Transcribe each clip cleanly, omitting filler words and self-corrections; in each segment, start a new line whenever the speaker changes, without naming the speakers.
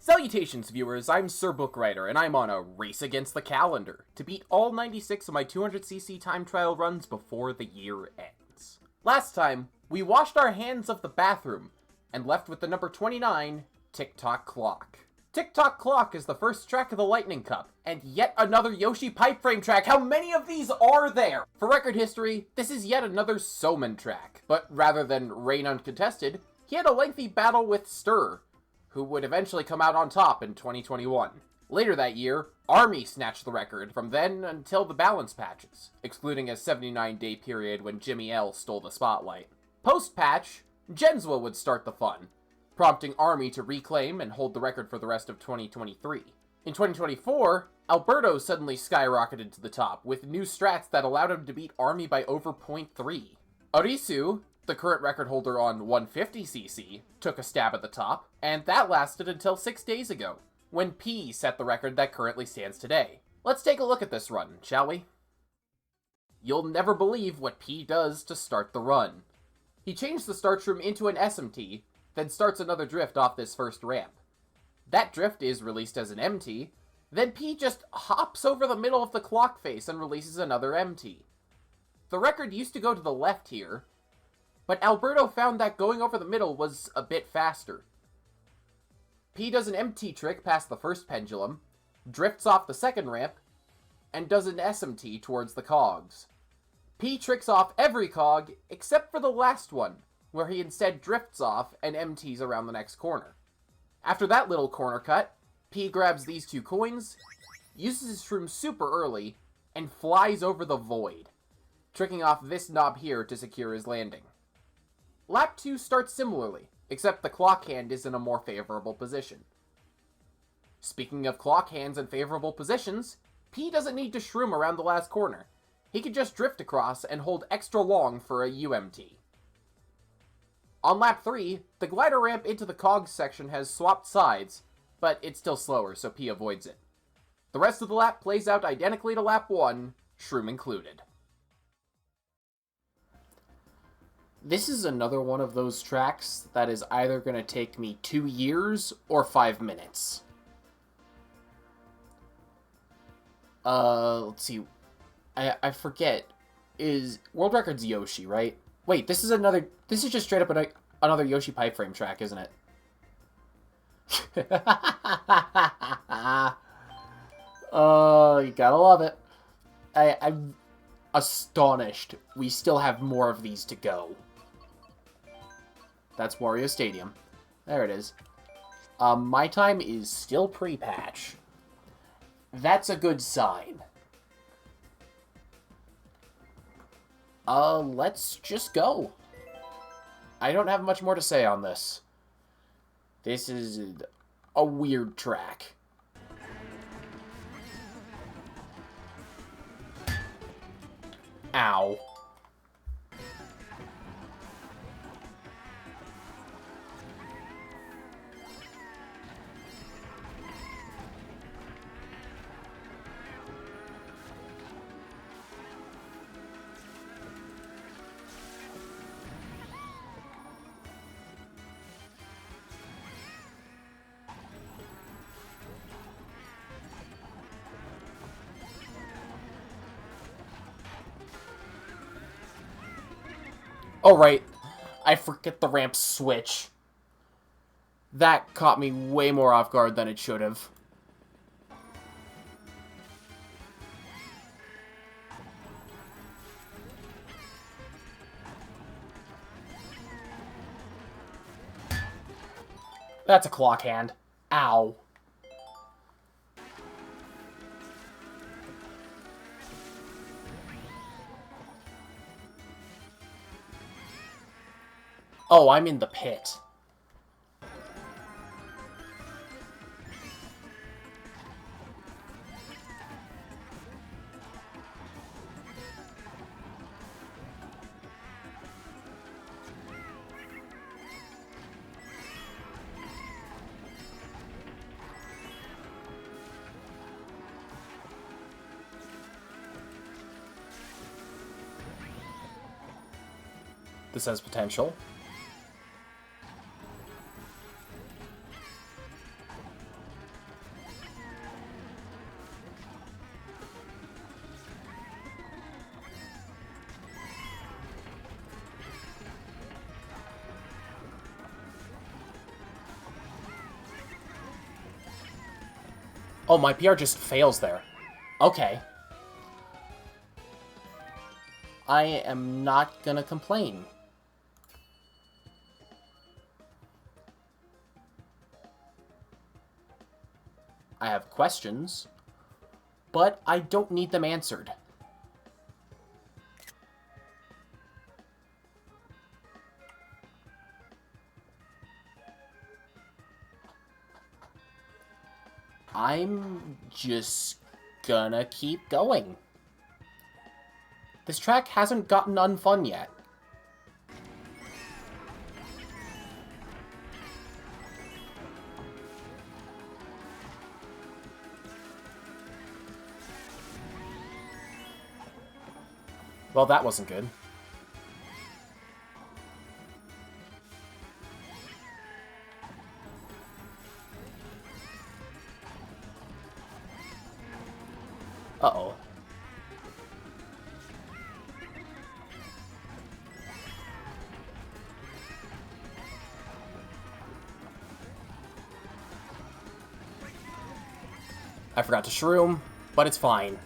Salutations, viewers, I'm Sir Bookwriter, and I'm on a race against the calendar to beat all 96 of my 200cc time trial runs before the year ends. Last time, we washed our hands of the bathroom, and left with the number 29, Tick-Tock Clock. Tick-Tock Clock is the first track of the Lightning Cup, and yet another Yoshi pipe frame track. How many of these are there? For record history, this is yet another Soman track, but rather than reign uncontested, he had a lengthy battle with Stir, who would eventually come out on top in 2021. Later that year, Army snatched the record from then until the balance patches, excluding a 79-day period when Jimmy L stole the spotlight. Post-patch, Jenswa would start the fun, prompting Army to reclaim and hold the record for the rest of 2023. In 2024, Alberto suddenly skyrocketed to the top, with new strats that allowed him to beat Army by over 0.3. Arisu, the current record holder on 150cc, took a stab at the top, and that lasted until 6 days ago, when P set the record that currently stands today. Let's take a look at this run, shall we? You'll never believe what P does to start the run. He changed the start shroom into an SMT, then starts another drift off this first ramp. That drift is released as an MT, then P just hops over the middle of the clock face and releases another MT. The record used to go to the left here, but Alberto found that going over the middle was a bit faster. P does an MT trick past the first pendulum, drifts off the second ramp, and does an SMT towards the cogs. P tricks off every cog except for the last one, where he instead drifts off and MTs around the next corner. After that little corner cut, P grabs these 2 coins, uses his shroom super early, and flies over the void, tricking off this knob here to secure his landing. Lap 2 starts similarly, except the clock hand is in a more favorable position. Speaking of clock hands and favorable positions, P doesn't need to shroom around the last corner. He can just drift across and hold extra long for a UMT. On lap 3, the glider ramp into the cogs section has swapped sides, but it's still slower, so P avoids it. The rest of the lap plays out identically to lap 1, shroom included. This is another one of those tracks that is either going to take me 2 years or 5 minutes. Let's see. I forget. Is World Record's Yoshi, right? Wait, this is just straight up another Yoshi pipe frame track, isn't it? Oh, you gotta love it. I'm astonished we still have more of these to go. That's Wario Stadium. There it is. My time is still pre-patch. That's a good sign. Let's just go. I don't have much more to say on this. This is a weird track. Ow. Oh, right. I forget the ramp switch. That caught me way more off guard than it should have. That's a clock hand. Ow. Oh, I'm in the pit. This has potential. Oh, my PR just fails there. Okay. I am not gonna complain. I have questions, but I don't need them answered. I'm just gonna keep going. This track hasn't gotten unfun yet. Well, that wasn't good. Uh-oh. I forgot to shroom, but it's fine.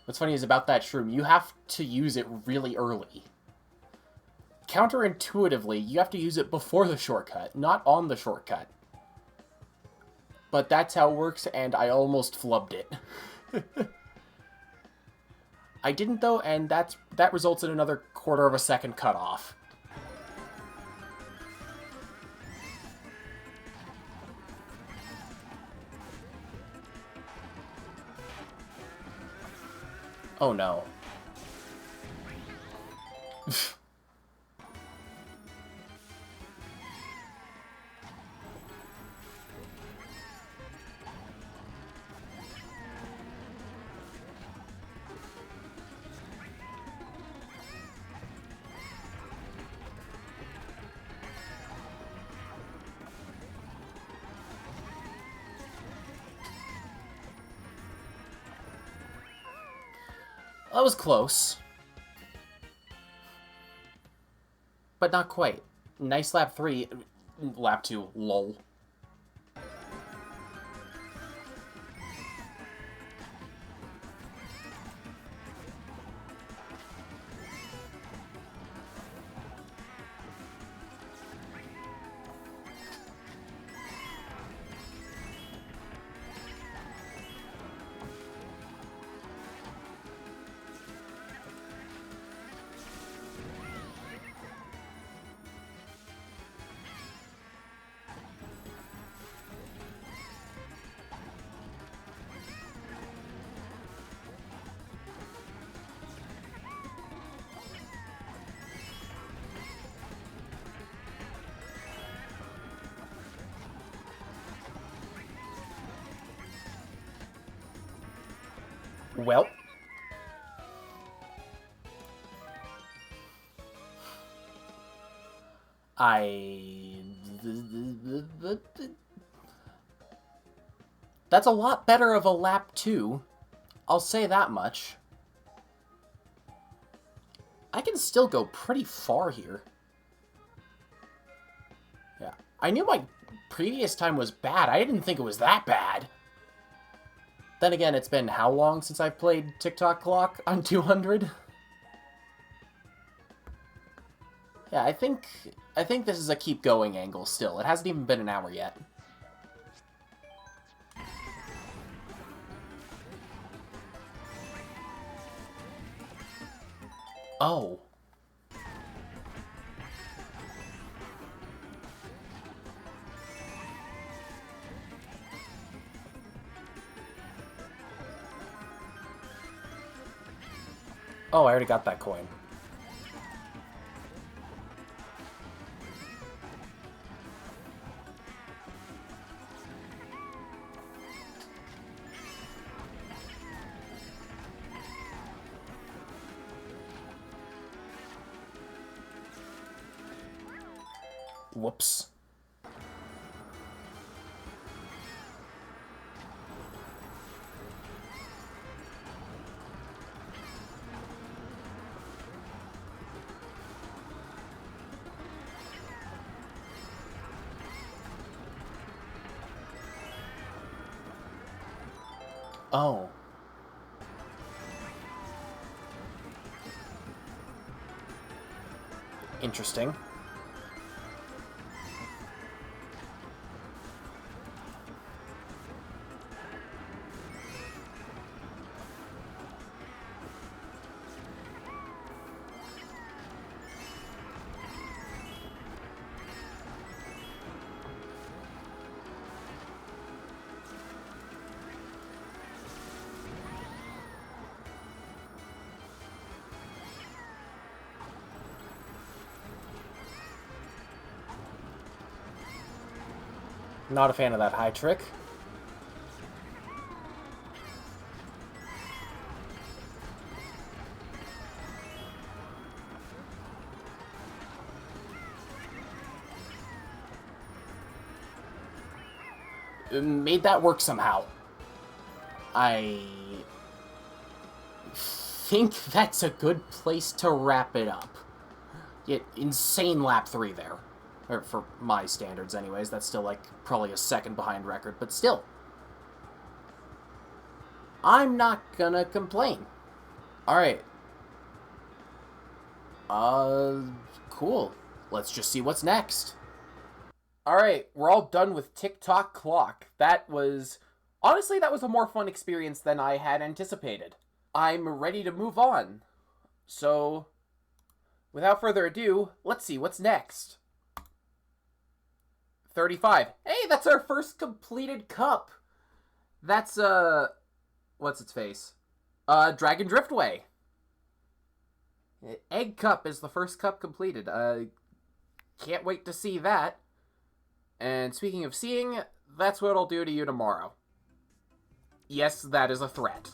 What's funny is about that shroom, you have to use it really early. Counterintuitively, you have to use it before the shortcut, not on the shortcut. But that's how it works, and I almost flubbed it. I didn't, though, and that results in another quarter of a second cutoff. Oh no. That was close. But not quite. Nice lap 3. Lap 2. Lol. Well. That's a lot better of a lap 2. I'll say that much. I can still go pretty far here. Yeah. I knew my previous time was bad. I didn't think it was that bad. Then again, it's been how long since I've played Tick-Tock Clock on 200? Yeah, I think this is a keep going angle still. It hasn't even been an hour yet. Oh. Oh, I already got that coin. Whoops. Oh. Interesting. Not a fan of that high trick. Made that work somehow. I think that's a good place to wrap it up. Insane lap 3 there. Or for my standards anyways, that's still like probably a second behind record, but still. I'm not gonna complain. Alright. Cool. Let's just see what's next. Alright, we're all done with Tick-Tock Clock. Honestly, that was a more fun experience than I had anticipated. I'm ready to move on. So, without further ado, let's see what's next. 35. Hey, that's our first completed cup. That's, what's its face? Dragon Driftway. Egg Cup is the first cup completed. Can't wait to see that. And speaking of seeing, that's what I'll do to you tomorrow. Yes, that is a threat.